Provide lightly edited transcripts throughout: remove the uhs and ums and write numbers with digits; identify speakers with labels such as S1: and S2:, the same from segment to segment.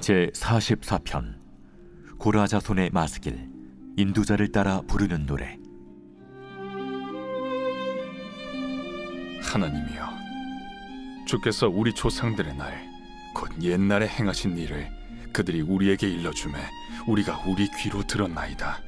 S1: 제44편 고라 자손의 마스길 인도자를 따라 부르는 노래.
S2: 하나님이여, 주께서 우리 조상들의 날 곧 옛날에 행하신 일을 그들이 우리에게 일러주매 우리가 우리 귀로 들었나이다.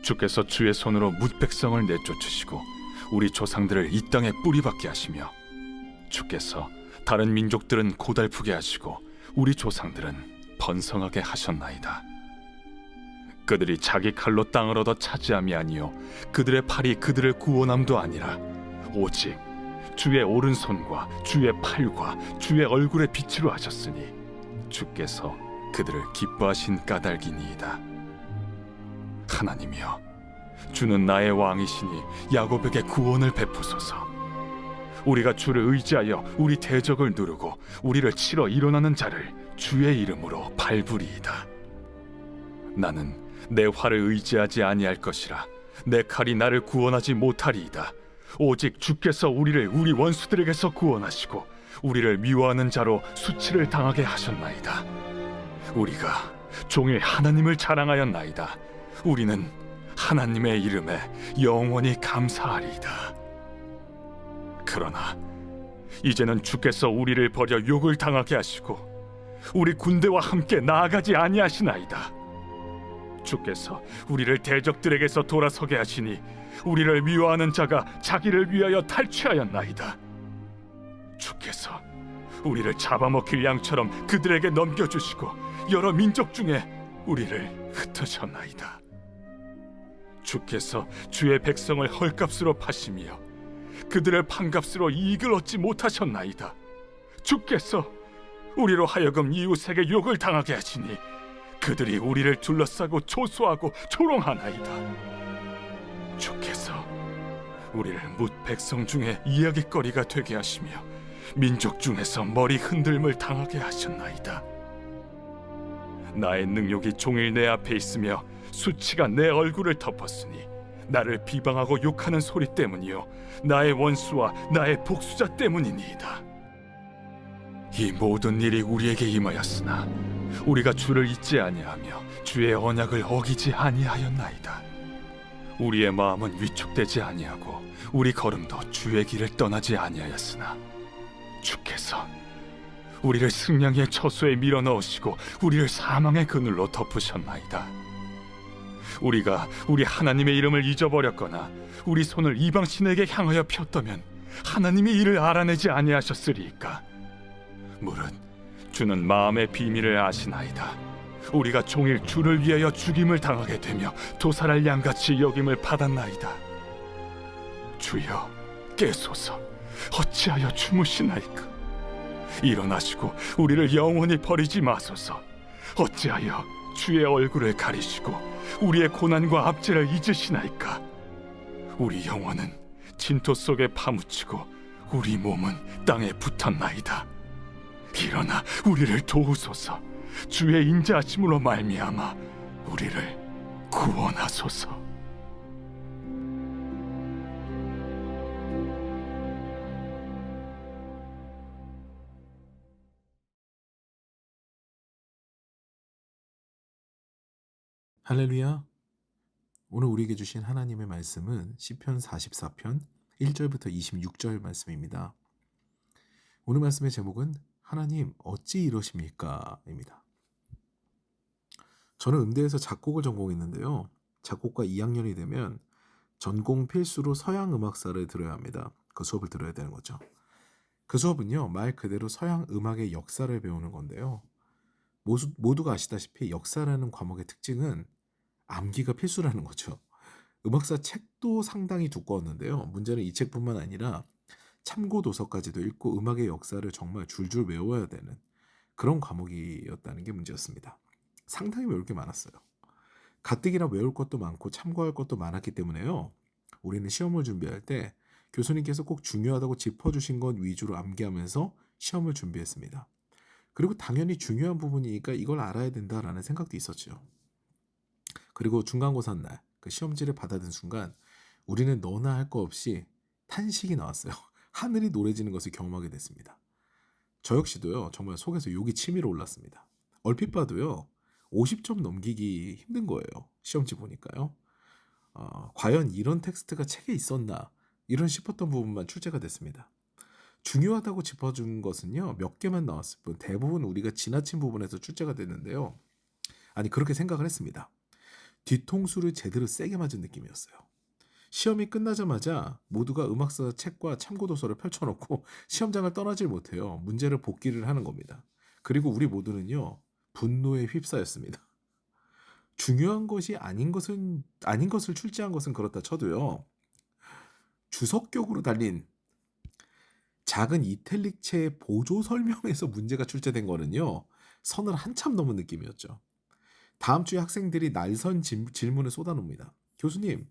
S2: 주께서 주의 손으로 뭇 백성을 내쫓으시고 우리 조상들을 이 땅에 뿌리박게 하시며 주께서 다른 민족들은 고달프게 하시고 우리 조상들은 번성하게 하셨나이다. 그들이 자기 칼로 땅을 얻어 차지함이 아니요 그들의 팔이 그들을 구원함도 아니라 오직 주의 오른손과 주의 팔과 주의 얼굴의 빛으로 하셨으니 주께서 그들을 기뻐하신 까닭이니이다. 하나님이여, 주는 나의 왕이시니 야곱에게 구원을 베푸소서. 우리가 주를 의지하여 우리 대적을 누르고 우리를 치러 일어나는 자를 주의 이름으로 밟으리이다. 나는 내 활을 의지하지 아니할 것이라. 내 칼이 나를 구원하지 못하리이다. 오직 주께서 우리를 우리 원수들에게서 구원하시고 우리를 미워하는 자로 수치를 당하게 하셨나이다. 우리가 종일 하나님을 자랑하였나이다. 우리는 하나님의 이름에 영원히 감사하리이다. 그러나 이제는 주께서 우리를 버려 욕을 당하게 하시고 우리 군대와 함께 나아가지 아니하시나이다. 주께서 우리를 대적들에게서 돌아서게 하시니 우리를 미워하는 자가 자기를 위하여 탈취하였나이다. 주께서 우리를 잡아먹힐 양처럼 그들에게 넘겨주시고 여러 민족 중에 우리를 흩으셨나이다. 주께서 주의 백성을 헐값으로 파시며 그들을 판값으로 이익을 얻지 못하셨나이다. 주께서 우리로 하여금 이웃에게 욕을 당하게 하시니 그들이 우리를 둘러싸고 조소하고 조롱하나이다. 주께서 우리를 뭇 백성 중에 이야깃거리가 되게 하시며 민족 중에서 머리 흔들림을 당하게 하셨나이다. 나의 능욕이 종일 내 앞에 있으며 수치가 내 얼굴을 덮었으니 나를 비방하고 욕하는 소리 때문이요 나의 원수와 나의 복수자 때문이니이다. 이 모든 일이 우리에게 임하였으나 우리가 주를 잊지 아니하며 주의 언약을 어기지 아니하였나이다. 우리의 마음은 위축되지 아니하고 우리 걸음도 주의 길을 떠나지 아니하였으나 주께서 우리를 승냥이의 처소에 밀어넣으시고 우리를 사망의 그늘로 덮으셨나이다. 우리가 우리 하나님의 이름을 잊어버렸거나 우리 손을 이방신에게 향하여 폈다면 하나님이 이를 알아내지 아니하셨으리이까. 무릇 주는 마음의 비밀을 아시나이다. 우리가 종일 주를 위하여 죽임을 당하게 되며 도살할 양같이 여김을 받았나이다. 주여, 깨소서. 어찌하여 주무시나이까. 일어나시고 우리를 영원히 버리지 마소서. 어찌하여 주의 얼굴을 가리시고 우리의 고난과 압제를 잊으시나이까. 우리 영혼은 진토 속에 파묻히고 우리 몸은 땅에 붙었나이다. 일어나 우리를 도우소서. 주의 인자하심으로 말미암아 우리를 구원하소서.
S3: 할렐루야. 오늘 우리에게 주신 하나님의 말씀은 시편 44편 1절부터 26절 말씀입니다. 오늘 말씀의 제목은 하나님 어찌 이러십니까? 입니다. 저는 음대에서 작곡을 전공했는데요. 작곡과 2학년이 되면 전공 필수로 서양 음악사를 들어야 합니다. 그 수업을 들어야 되는 거죠. 그 수업은요, 말 그대로 서양 음악의 역사를 배우는 건데요. 모두가 아시다시피 역사라는 과목의 특징은 암기가 필수라는 거죠. 음악사 책도 상당히 두꺼웠는데요. 문제는 이 책뿐만 아니라 참고 도서까지도 읽고 음악의 역사를 정말 줄줄 외워야 되는 그런 과목이었다는 게 문제였습니다. 상당히 외울 게 많았어요. 가뜩이나 외울 것도 많고 참고할 것도 많았기 때문에요. 우리는 시험을 준비할 때 교수님께서 꼭 중요하다고 짚어주신 것 위주로 암기하면서 시험을 준비했습니다. 그리고 당연히 중요한 부분이니까 이걸 알아야 된다라는 생각도 있었죠. 그리고 중간고사 날 그 시험지를 받아든 순간 우리는 너나 할 거 없이 탄식이 나왔어요. 하늘이 노래지는 것을 경험하게 됐습니다. 저 역시도요, 정말 속에서 욕이 치밀어 올랐습니다. 얼핏 봐도요. 50점 넘기기 힘든 거예요. 시험지 보니까요. 과연 이런 텍스트가 책에 있었나 이런 싶었던 부분만 출제가 됐습니다. 중요하다고 짚어준 것은요. 몇 개만 나왔을 뿐 대부분 우리가 지나친 부분에서 출제가 됐는데요. 아니 그렇게 생각을 했습니다. 뒤통수를 제대로 세게 맞은 느낌이었어요. 시험이 끝나자마자 모두가 음악사 책과 참고도서를 펼쳐놓고 시험장을 떠나질 못해요. 문제를 복기를 하는 겁니다. 그리고 우리 모두는요. 분노에 휩싸였습니다. 중요한 것이 아닌 것을 출제한 것은 그렇다 쳐도요. 주석격으로 달린 작은 이탈릭체의 보조 설명에서 문제가 출제된 거는요. 선을 한참 넘은 느낌이었죠. 다음 주에 학생들이 날선 질문을 쏟아놉니다. 교수님,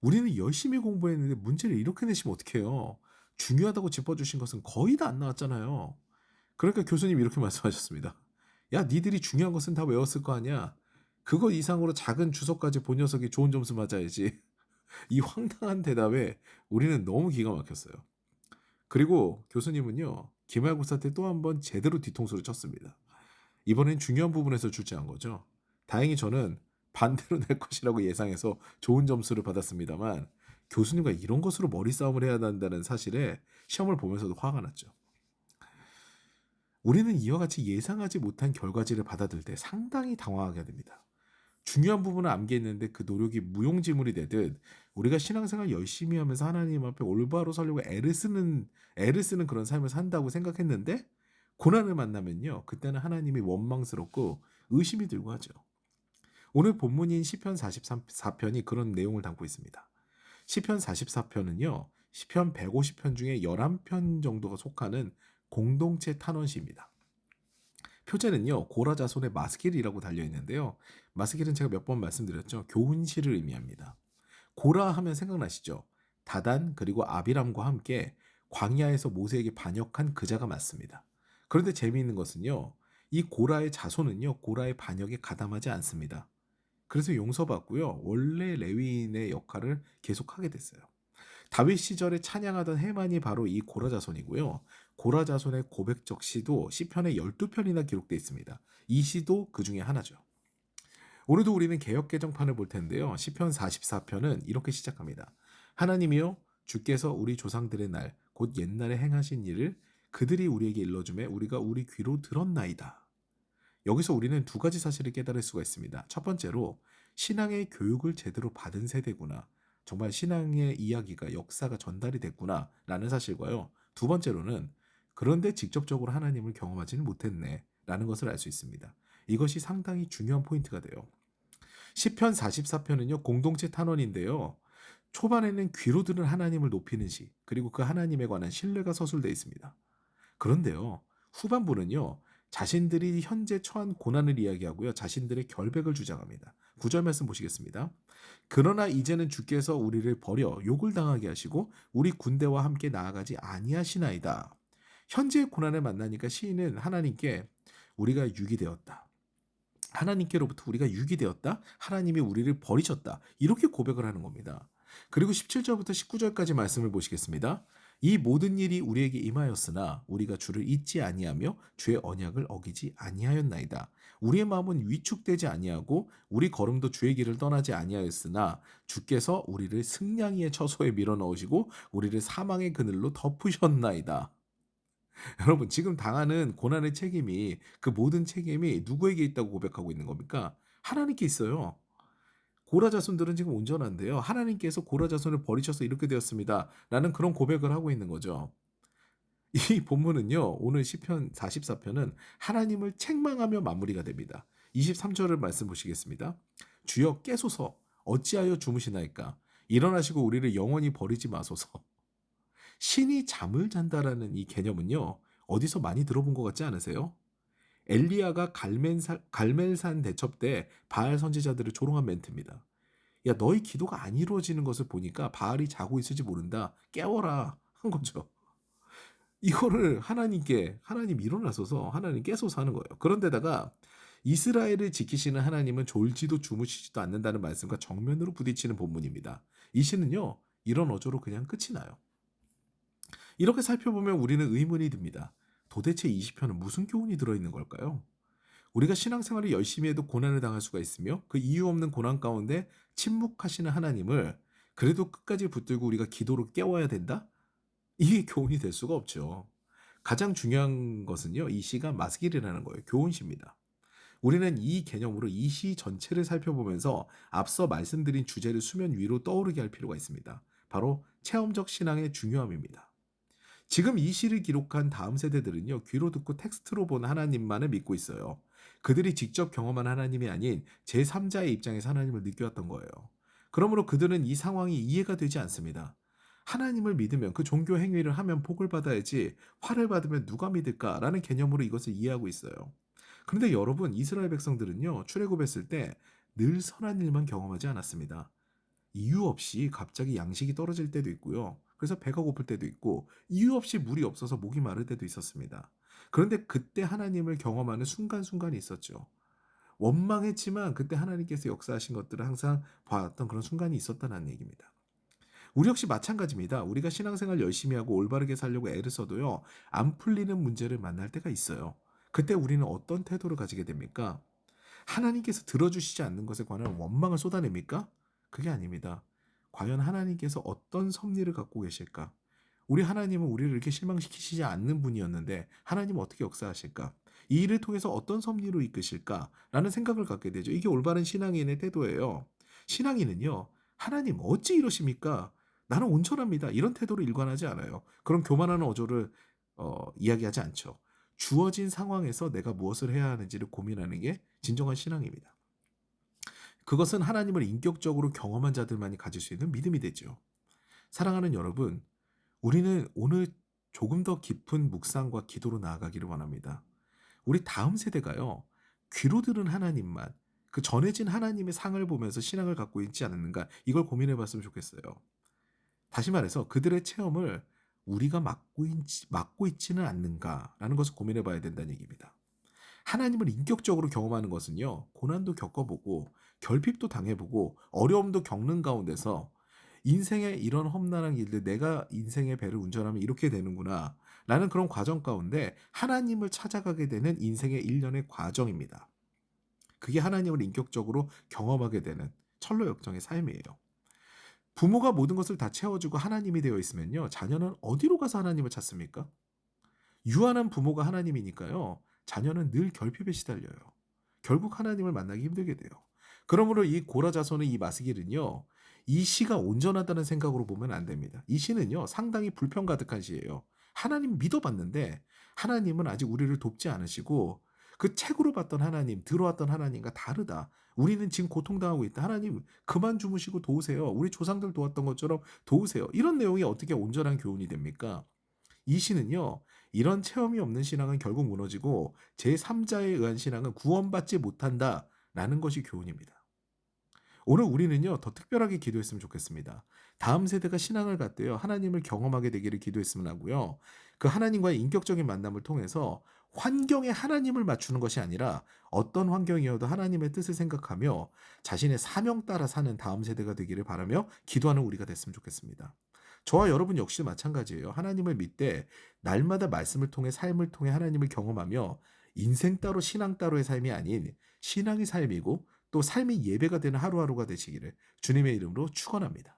S3: 우리는 열심히 공부했는데 문제를 이렇게 내시면 어떡해요? 중요하다고 짚어주신 것은 거의 다 안 나왔잖아요. 그러니까 교수님 이렇게 말씀하셨습니다. 야, 니들이 중요한 것은 다 외웠을 거 아니야. 그거 이상으로 작은 주석까지 본 녀석이 좋은 점수 맞아야지. 이 황당한 대답에 우리는 너무 기가 막혔어요. 그리고 교수님은요. 기말고사 때 또 한 번 제대로 뒤통수를 쳤습니다. 이번엔 중요한 부분에서 출제한 거죠. 다행히 저는 반대로 낼 것이라고 예상해서 좋은 점수를 받았습니다만 교수님과 이런 것으로 머리 싸움을 해야 한다는 사실에 시험을 보면서도 화가 났죠. 우리는 이와 같이 예상하지 못한 결과지를 받아들 때 상당히 당황하게 됩니다. 중요한 부분을 암기했는데 그 노력이 무용지물이 되듯 우리가 신앙생활 열심히 하면서 하나님 앞에 올바로 살려고 애를 쓰는 그런 삶을 산다고 생각했는데 고난을 만나면요. 그때는 하나님이 원망스럽고 의심이 들고 하죠. 오늘 본문인 시편 44편이 그런 내용을 담고 있습니다. 시편 44편은요. 시편 150편 중에 11편 정도가 속하는 공동체 탄원시입니다. 표제는요. 고라자손의 마스길이라고 달려있는데요. 마스길은 제가 몇 번 말씀드렸죠. 교훈시를 의미합니다. 고라 하면 생각나시죠? 다단 그리고 아비람과 함께 광야에서 모세에게 반역한 그자가 맞습니다. 그런데 재미있는 것은요. 이 고라의 자손은요. 고라의 반역에 가담하지 않습니다. 그래서 용서받고요. 원래 레위인의 역할을 계속하게 됐어요. 다윗 시절에 찬양하던 해만이 바로 이 고라 자손이고요. 고라 자손의 고백적 시도 시편에 12편이나 기록되어 있습니다. 이 시도 그 중에 하나죠. 오늘도 우리는 개역 개정판을 볼 텐데요. 시편 44편은 이렇게 시작합니다. 하나님이여 주께서 우리 조상들의 날 곧 옛날에 행하신 일을 그들이 우리에게 일러주매 우리가 우리 귀로 들었나이다. 여기서 우리는 두 가지 사실을 깨달을 수가 있습니다. 첫 번째로 신앙의 교육을 제대로 받은 세대구나. 정말 신앙의 이야기가 역사가 전달이 됐구나 라는 사실과요. 두 번째로는 그런데 직접적으로 하나님을 경험하지는 못했네 라는 것을 알 수 있습니다. 이것이 상당히 중요한 포인트가 돼요. 시편 44편은요. 공동체 탄원인데요. 초반에는 귀로 들은 하나님을 높이는 시 그리고 그 하나님에 관한 신뢰가 서술되어 있습니다. 그런데요. 후반부는요. 자신들이 현재 처한 고난을 이야기하고요. 자신들의 결백을 주장합니다. 9절 말씀 보시겠습니다. 그러나 이제는 주께서 우리를 버려 욕을 당하게 하시고 우리 군대와 함께 나아가지 아니하시나이다. 현재의 고난을 만나니까 시인은 하나님께 우리가 유기되었다. 하나님께로부터 우리가 유기되었다. 하나님이 우리를 버리셨다. 이렇게 고백을 하는 겁니다. 그리고 17절부터 19절까지 말씀을 보시겠습니다. 이 모든 일이 우리에게 임하였으나 우리가 주를 잊지 아니하며 주의 언약을 어기지 아니하였나이다. 우리의 마음은 위축되지 아니하고 우리 걸음도 주의 길을 떠나지 아니하였으나 주께서 우리를 승냥이의 처소에 밀어넣으시고 우리를 사망의 그늘로 덮으셨나이다. 여러분 지금 당하는 고난의 책임이 그 모든 책임이 누구에게 있다고 고백하고 있는 겁니까? 하나님께 있어요. 고라 자손들은 지금 온전한데요. 하나님께서 고라 자손을 버리셔서 이렇게 되었습니다. 라는 그런 고백을 하고 있는 거죠. 이 본문은요. 오늘 시편 44편은 하나님을 책망하며 마무리가 됩니다. 23절을 말씀 보시겠습니다. 주여 깨소서 어찌하여 주무시나이까 일어나시고 우리를 영원히 버리지 마소서. 신이 잠을 잔다라는 이 개념은요. 어디서 많이 들어본 것 같지 않으세요? 엘리야가 갈멜산 대첩 때 바알 선지자들을 조롱한 멘트입니다. 야 너희 기도가 안 이루어지는 것을 보니까 바알이 자고 있을지 모른다. 깨워라 한 거죠. 이거를 하나님 일어나소서 하나님 깨소서 하는 거예요. 그런데다가 이스라엘을 지키시는 하나님은 졸지도 주무시지도 않는다는 말씀과 정면으로 부딪히는 본문입니다. 이 시는요. 이런 어조로 그냥 끝이 나요. 이렇게 살펴보면 우리는 의문이 듭니다. 도대체 이 시편은 무슨 교훈이 들어있는 걸까요? 우리가 신앙생활을 열심히 해도 고난을 당할 수가 있으며 그 이유 없는 고난 가운데 침묵하시는 하나님을 그래도 끝까지 붙들고 우리가 기도로 깨워야 된다? 이게 교훈이 될 수가 없죠. 가장 중요한 것은요, 이 시가 마스길이라는 거예요. 교훈시입니다. 우리는 이 개념으로 이 시 전체를 살펴보면서 앞서 말씀드린 주제를 수면 위로 떠오르게 할 필요가 있습니다. 바로 체험적 신앙의 중요함입니다. 지금 이 시를 기록한 다음 세대들은요, 귀로 듣고 텍스트로 본 하나님만을 믿고 있어요. 그들이 직접 경험한 하나님이 아닌 제3자의 입장에서 하나님을 느껴왔던 거예요. 그러므로 그들은 이 상황이 이해가 되지 않습니다. 하나님을 믿으면 그 종교 행위를 하면 복을 받아야지 화를 받으면 누가 믿을까라는 개념으로 이것을 이해하고 있어요. 그런데 여러분, 이스라엘 백성들은요, 출애굽했을 때 늘 선한 일만 경험하지 않았습니다. 이유 없이 갑자기 양식이 떨어질 때도 있고요. 그래서 배가 고플 때도 있고 이유 없이 물이 없어서 목이 마를 때도 있었습니다. 그런데 그때 하나님을 경험하는 순간순간이 있었죠. 원망했지만 그때 하나님께서 역사하신 것들을 항상 봤던 그런 순간이 있었다는 얘기입니다. 우리 역시 마찬가지입니다. 우리가 신앙생활 열심히 하고 올바르게 살려고 애를 써도요, 안 풀리는 문제를 만날 때가 있어요. 그때 우리는 어떤 태도를 가지게 됩니까? 하나님께서 들어주시지 않는 것에 관한 원망을 쏟아냅니까? 그게 아닙니다. 과연 하나님께서 어떤 섭리를 갖고 계실까? 우리 하나님은 우리를 이렇게 실망시키시지 않는 분이었는데 하나님은 어떻게 역사하실까? 이 일을 통해서 어떤 섭리로 이끄실까? 라는 생각을 갖게 되죠. 이게 올바른 신앙인의 태도예요. 신앙인은요, 하나님 어찌 이러십니까? 나는 온전합니다. 이런 태도로 일관하지 않아요. 그런 교만하는 어조를 이야기하지 않죠. 주어진 상황에서 내가 무엇을 해야 하는지를 고민하는 게 진정한 신앙입니다. 그것은 하나님을 인격적으로 경험한 자들만이 가질 수 있는 믿음이 되죠. 사랑하는 여러분, 우리는 오늘 조금 더 깊은 묵상과 기도로 나아가기를 원합니다. 우리 다음 세대가요, 귀로 들은 하나님만, 그 전해진 하나님의 상을 보면서 신앙을 갖고 있지 않는가, 이걸 고민해 봤으면 좋겠어요. 다시 말해서 그들의 체험을 우리가 맡고 있지는 않는가라는 것을 고민해 봐야 된다는 얘기입니다. 하나님을 인격적으로 경험하는 것은요, 고난도 겪어보고 결핍도 당해보고 어려움도 겪는 가운데서 인생에 이런 험난한 일들, 내가 인생의 배를 운전하면 이렇게 되는구나 라는 그런 과정 가운데 하나님을 찾아가게 되는 인생의 일련의 과정입니다. 그게 하나님을 인격적으로 경험하게 되는 철로역정의 삶이에요. 부모가 모든 것을 다 채워주고 하나님이 되어 있으면요, 자녀는 어디로 가서 하나님을 찾습니까? 유한한 부모가 하나님이니까요, 자녀는 늘 결핍에 시달려요. 결국 하나님을 만나기 힘들게 돼요. 그러므로 이 고라 자손의 이 마스길은요, 이 시가 온전하다는 생각으로 보면 안 됩니다. 이 시는요, 상당히 불평 가득한 시예요. 하나님 믿어봤는데 하나님은 아직 우리를 돕지 않으시고 그 책으로 봤던 하나님, 들어왔던 하나님과 다르다. 우리는 지금 고통당하고 있다. 하나님 그만 주무시고 도우세요. 우리 조상들 도왔던 것처럼 도우세요. 이런 내용이 어떻게 온전한 교훈이 됩니까? 이 시는요, 이런 체험이 없는 신앙은 결국 무너지고 제3자에 의한 신앙은 구원받지 못한다라는 것이 교훈입니다. 오늘 우리는요, 더 특별하게 기도했으면 좋겠습니다. 다음 세대가 신앙을 갖대요, 하나님을 경험하게 되기를 기도했으면 하고요. 그 하나님과의 인격적인 만남을 통해서 환경에 하나님을 맞추는 것이 아니라 어떤 환경이어도 하나님의 뜻을 생각하며 자신의 사명 따라 사는 다음 세대가 되기를 바라며 기도하는 우리가 됐으면 좋겠습니다. 저와 여러분 역시 마찬가지예요. 하나님을 믿되 날마다 말씀을 통해 삶을 통해 하나님을 경험하며 인생 따로 신앙 따로의 삶이 아닌 신앙의 삶이고 또 삶이 예배가 되는 하루하루가 되시기를 주님의 이름으로 축원합니다.